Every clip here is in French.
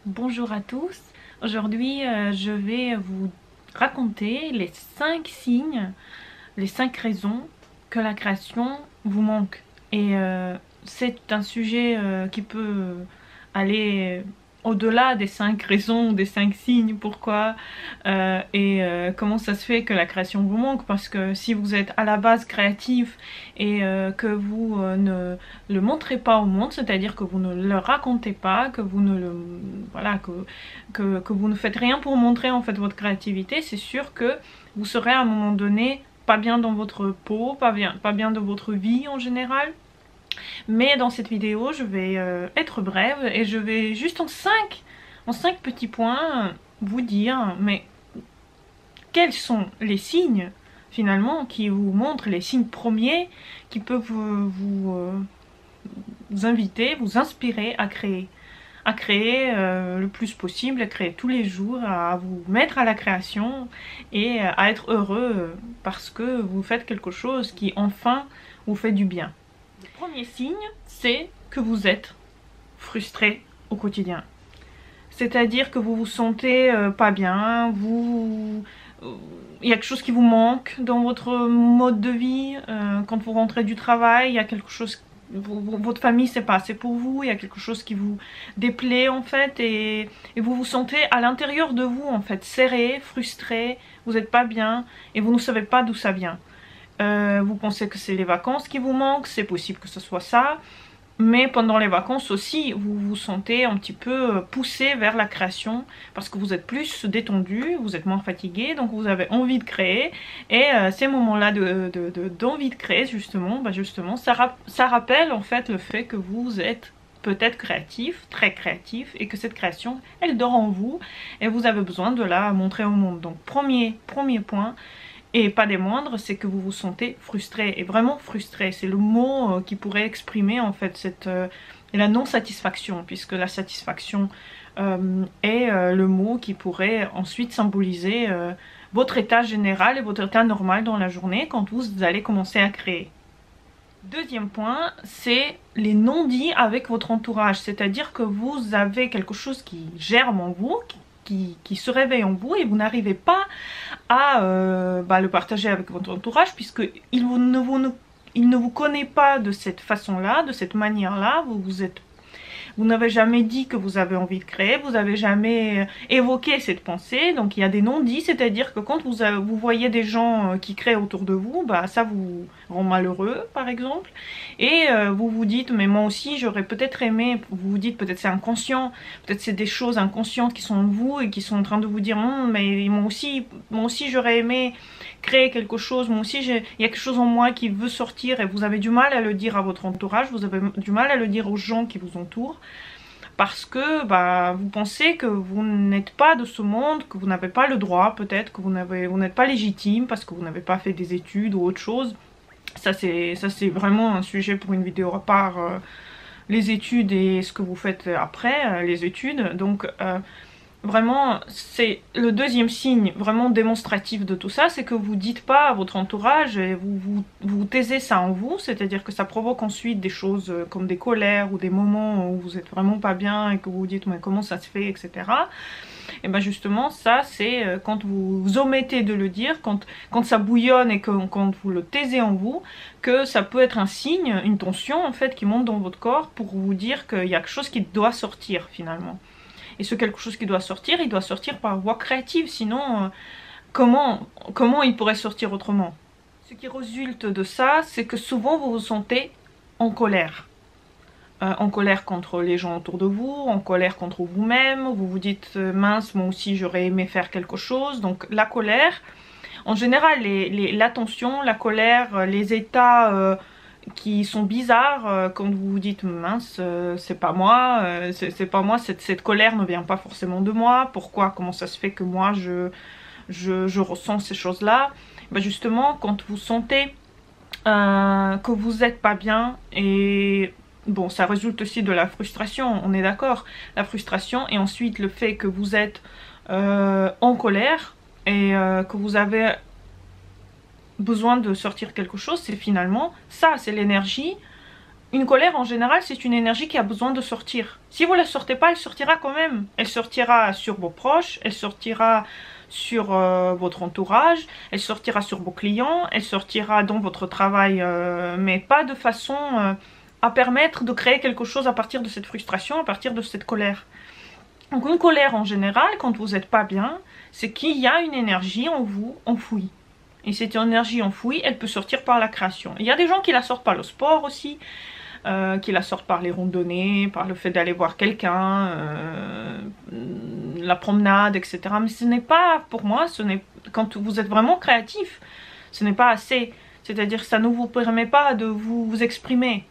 Bonjour à tous. Aujourd'hui, je vais vous raconter les 5 signes, les 5 raisons que la création vous manque. Et c'est un sujet qui peut aller au-delà des 5 raisons, des 5 signes, pourquoi comment ça se fait que la création vous manque. Parce que si vous êtes à la base créatif et que vous ne le montrez pas au monde, c'est-à-dire que vous ne le racontez pas, que vous ne le voilà, que vous ne faites rien pour montrer en fait votre créativité, c'est sûr que vous serez à un moment donné pas bien dans votre peau, pas bien dans votre vie en général. Mais dans cette vidéo, je vais être brève et je vais juste en 5 petits points vous dire mais quels sont les signes finalement qui vous montrent, les signes premiers qui peuvent vous inviter, vous inspirer à créer le plus possible, à créer tous les jours, à vous mettre à la création et à être heureux parce que vous faites quelque chose qui enfin vous fait du bien. Le premier signe, c'est que vous êtes frustré au quotidien. C'est-à-dire que vous vous sentez pas bien, il y a quelque chose qui vous manque dans votre mode de vie. Quand vous rentrez du travail, il y a quelque chose, votre famille c'est pas assez pour vous, il y a quelque chose qui vous déplaît en fait, et vous vous sentez à l'intérieur de vous en fait serré, frustré, vous n'êtes pas bien et vous ne savez pas d'où ça vient. Vous pensez que c'est les vacances qui vous manquent, c'est possible que ce soit ça. Mais pendant les vacances aussi, vous vous sentez un petit peu poussé vers la création parce que vous êtes plus détendu, vous êtes moins fatigué, donc vous avez envie de créer. Et ces moments-là d'envie de créer, justement, ça rappelle en fait le fait que vous êtes peut-être créatif, très créatif, et que cette création, elle dort en vous et vous avez besoin de la montrer au monde. Donc premier point, et pas des moindres, c'est que vous vous sentez frustré, et vraiment frustré. C'est le mot qui pourrait exprimer en fait la non-satisfaction, puisque la satisfaction est le mot qui pourrait ensuite symboliser votre état général et votre état normal dans la journée quand vous allez commencer à créer. Deuxième point, c'est les non-dits avec votre entourage, c'est-à-dire que vous avez quelque chose qui germe en vous, qui se réveille en vous et vous n'arrivez pas à le partager avec votre entourage puisque il ne vous connaît pas de cette façon-là, de cette manière-là. Vous n'avez jamais dit que vous avez envie de créer, vous n'avez jamais évoqué cette pensée, donc il y a des non-dits, c'est-à-dire que quand vous voyez des gens qui créent autour de vous, ça vous rend malheureux par exemple, et vous vous dites mais moi aussi j'aurais peut-être aimé, vous vous dites peut-être c'est inconscient, peut-être c'est des choses inconscientes qui sont en vous et qui sont en train de vous dire mais moi aussi j'aurais aimé créer quelque chose, moi aussi il y a quelque chose en moi qui veut sortir, et vous avez du mal à le dire à votre entourage, vous avez du mal à le dire aux gens qui vous entourent parce que vous pensez que vous n'êtes pas de ce monde, que vous n'avez pas le droit, peut-être que vous n'êtes pas légitime parce que vous n'avez pas fait des études ou autre chose. Ça c'est vraiment un sujet pour une vidéo à part, les études et ce que vous faites après les études. Donc vraiment, c'est le deuxième signe vraiment démonstratif de tout ça, c'est que vous dites pas à votre entourage et vous taisez ça en vous, c'est-à-dire que ça provoque ensuite des choses comme des colères ou des moments où vous êtes vraiment pas bien et que vous vous dites mais comment ça se fait, etc. Et bien justement ça c'est quand vous omettez de le dire, quand ça bouillonne et quand vous le taisez en vous, que ça peut être un signe, une tension en fait qui monte dans votre corps pour vous dire qu'il y a quelque chose qui doit sortir finalement. Et ce quelque chose qui doit sortir, il doit sortir par voie créative, sinon comment il pourrait sortir autrement? Ce qui résulte de ça, c'est que souvent vous vous sentez en colère. En colère contre les gens autour de vous, en colère contre vous-même, vous vous dites mince, moi aussi j'aurais aimé faire quelque chose. Donc la colère, en général la tension, la colère, les états qui sont bizarres quand vous vous dites mince, c'est pas moi, cette colère ne vient pas forcément de moi, pourquoi, comment ça se fait que moi je ressens ces choses là. Justement quand vous sentez que vous n'êtes pas bien, et bon ça résulte aussi de la frustration, on est d'accord, la frustration et ensuite le fait que vous êtes en colère et que vous avez besoin de sortir quelque chose, c'est finalement ça, c'est l'énergie Une colère en général, c'est une énergie qui a besoin de sortir. Si vous ne la sortez pas, elle sortira quand même. Elle sortira sur vos proches, elle sortira sur votre entourage, elle sortira sur vos clients, elle sortira dans votre travail, mais pas de façon à permettre de créer quelque chose à partir de cette frustration, à partir de cette colère. Donc une colère en général, quand vous n'êtes pas bien, c'est qu'il y a une énergie en vous enfouie. Et cette énergie enfouie, elle peut sortir par la création. Il y a des gens qui la sortent par le sport aussi, qui la sortent par les randonnées, par le fait d'aller voir quelqu'un, la promenade, etc. Mais ce n'est pas, pour moi, quand vous êtes vraiment créatif, ce n'est pas assez. C'est-à-dire que ça ne vous permet pas de vous exprimer.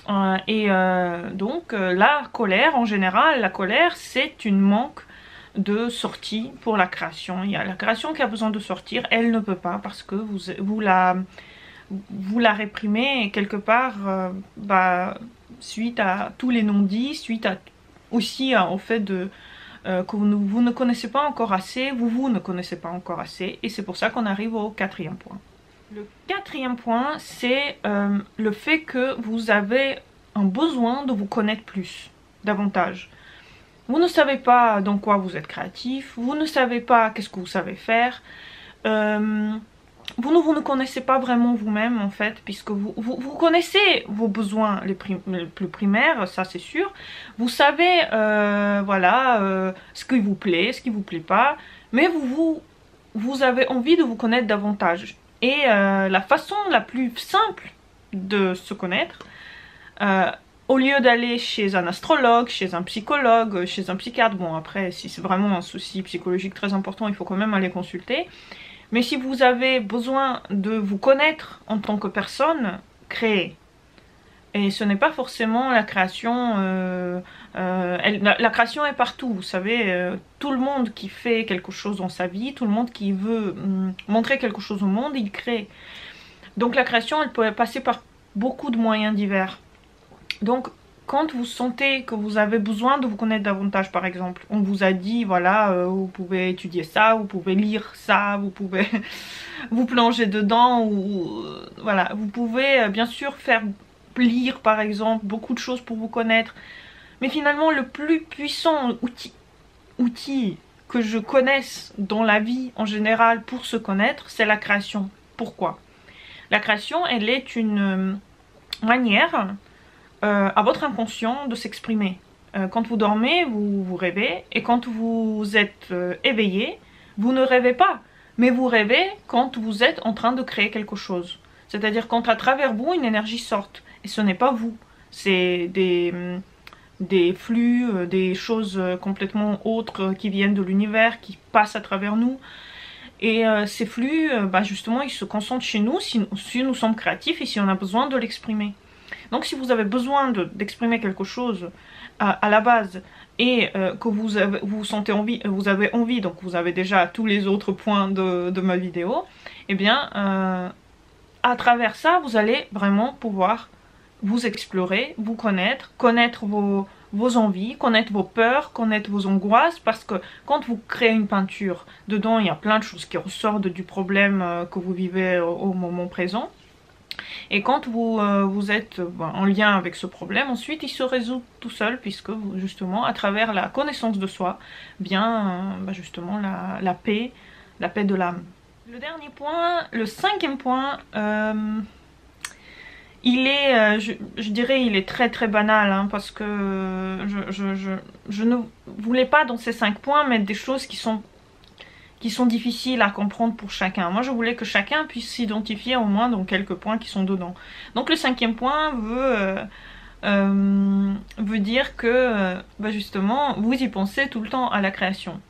Donc la colère, en général, la colère, c'est une manque de sortie pour la création. Il y a la création qui a besoin de sortir, elle ne peut pas parce que vous la réprimez quelque part suite à tous les non-dits, suite à aussi au fait que vous ne connaissez pas encore assez, vous ne connaissez pas encore assez, et c'est pour ça qu'on arrive au quatrième point. Le quatrième point, c'est le fait que vous avez un besoin de vous connaître plus, davantage. Vous ne savez pas dans quoi vous êtes créatif, vous ne savez pas qu'est-ce que vous savez faire, vous ne connaissez pas vraiment vous-même en fait, puisque vous connaissez vos besoins les plus primaires, ça c'est sûr. Vous savez, ce qui vous plaît, ce qui vous plaît pas, mais vous avez envie de vous connaître davantage. Et la façon la plus simple de se connaître, au lieu d'aller chez un astrologue, chez un psychologue, chez un psychiatre, bon après si c'est vraiment un souci psychologique très important, il faut quand même aller consulter. Mais si vous avez besoin de vous connaître en tant que personne, créez. Et ce n'est pas forcément la création, la création est partout, vous savez, tout le monde qui fait quelque chose dans sa vie, tout le monde qui veut montrer quelque chose au monde, il crée. Donc la création, elle peut passer par beaucoup de moyens divers. Donc quand vous sentez que vous avez besoin de vous connaître davantage, par exemple, on vous a dit, voilà, vous pouvez étudier ça, vous pouvez lire ça, vous pouvez vous plonger dedans, ou voilà, vous pouvez bien sûr lire, par exemple, beaucoup de choses pour vous connaître. Mais finalement, le plus puissant outil que je connaisse dans la vie en général pour se connaître, c'est la création. Pourquoi? La création, elle est une manière à votre inconscient de s'exprimer. Quand vous dormez, vous rêvez, et quand vous êtes éveillé, vous ne rêvez pas, mais vous rêvez quand vous êtes en train de créer quelque chose. C'est-à-dire quand à travers vous, une énergie sorte, et ce n'est pas vous, c'est des flux, des choses complètement autres qui viennent de l'univers, qui passent à travers nous. Et ces flux, justement, ils se concentrent chez nous si nous sommes créatifs et si on a besoin de l'exprimer. Donc si vous avez besoin d'exprimer quelque chose à la base et que vous sentez envie, vous avez envie, donc vous avez déjà tous les autres points de ma vidéo, eh bien à travers ça, vous allez vraiment pouvoir vous explorer, vous connaître vos envies, connaître vos peurs, connaître vos angoisses, parce que quand vous créez une peinture, dedans il y a plein de choses qui ressortent du problème que vous vivez au moment présent. Et quand vous êtes en lien avec ce problème, ensuite il se résout tout seul, puisque justement à travers la connaissance de soi, justement la paix de l'âme. Le dernier point, le cinquième point, il est, je dirais, il est très très banal, hein, parce que je ne voulais pas dans ces 5 points mettre des choses qui sont difficiles à comprendre pour chacun. Moi je voulais que chacun puisse s'identifier au moins dans quelques points qui sont dedans. Donc le cinquième point veut dire que justement vous y pensez tout le temps à la création.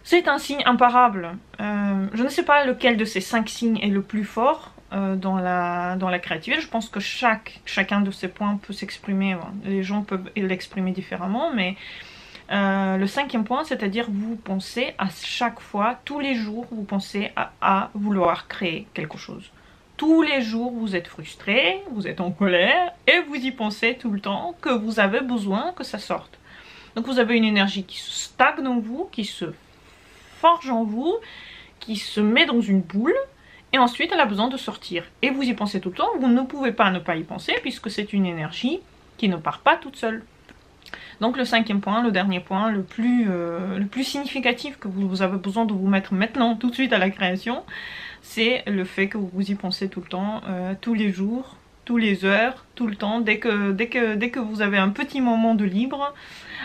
C'est un signe imparable. Je ne sais pas lequel de ces 5 signes est le plus fort dans la créativité. Je pense que chacun de ces points peut s'exprimer. Les gens peuvent l'exprimer différemment, mais le cinquième point, c'est-à-dire vous pensez à chaque fois, tous les jours, vous pensez à vouloir créer quelque chose. Tous les jours, vous êtes frustré, vous êtes en colère, et vous y pensez tout le temps que vous avez besoin que ça sorte. Donc vous avez une énergie qui se stagne en vous, qui se forge en vous, qui se met dans une boule, Et ensuite, elle a besoin de sortir. Et vous y pensez tout le temps, vous ne pouvez pas ne pas y penser, puisque c'est une énergie qui ne part pas toute seule. Donc le cinquième point, le dernier point, le plus significatif que vous avez besoin de vous mettre maintenant, tout de suite à la création, c'est le fait que vous y pensez tout le temps, tous les jours, tous les heures, tout le temps, dès que vous avez un petit moment de libre,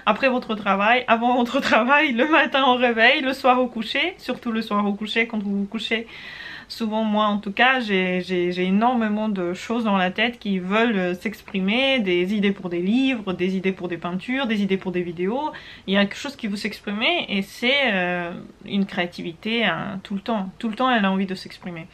après votre travail, avant votre travail, le matin au réveil, le soir au coucher, surtout le soir au coucher quand vous vous couchez. Souvent, moi en tout cas, j'ai énormément de choses dans la tête qui veulent s'exprimer, des idées pour des livres, des idées pour des peintures, des idées pour des vidéos. Il y a quelque chose qui veut s'exprimer et c'est une créativité tout le temps. Tout le temps, elle a envie de s'exprimer.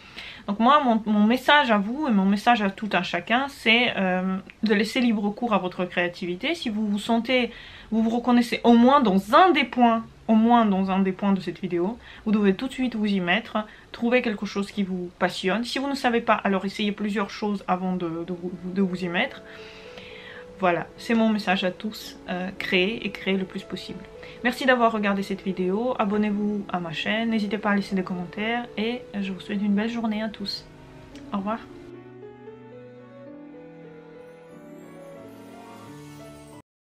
Donc moi, mon message à vous et mon message à tout un chacun, c'est de laisser libre cours à votre créativité. Si vous vous sentez, vous vous reconnaissez au moins dans un des points, de cette vidéo, vous devez tout de suite vous y mettre, trouver quelque chose qui vous passionne. Si vous ne savez pas, alors essayez plusieurs choses avant de vous y mettre. Voilà, c'est mon message à tous, créez et créez le plus possible. Merci d'avoir regardé cette vidéo, abonnez-vous à ma chaîne, n'hésitez pas à laisser des commentaires et je vous souhaite une belle journée à tous. Au revoir.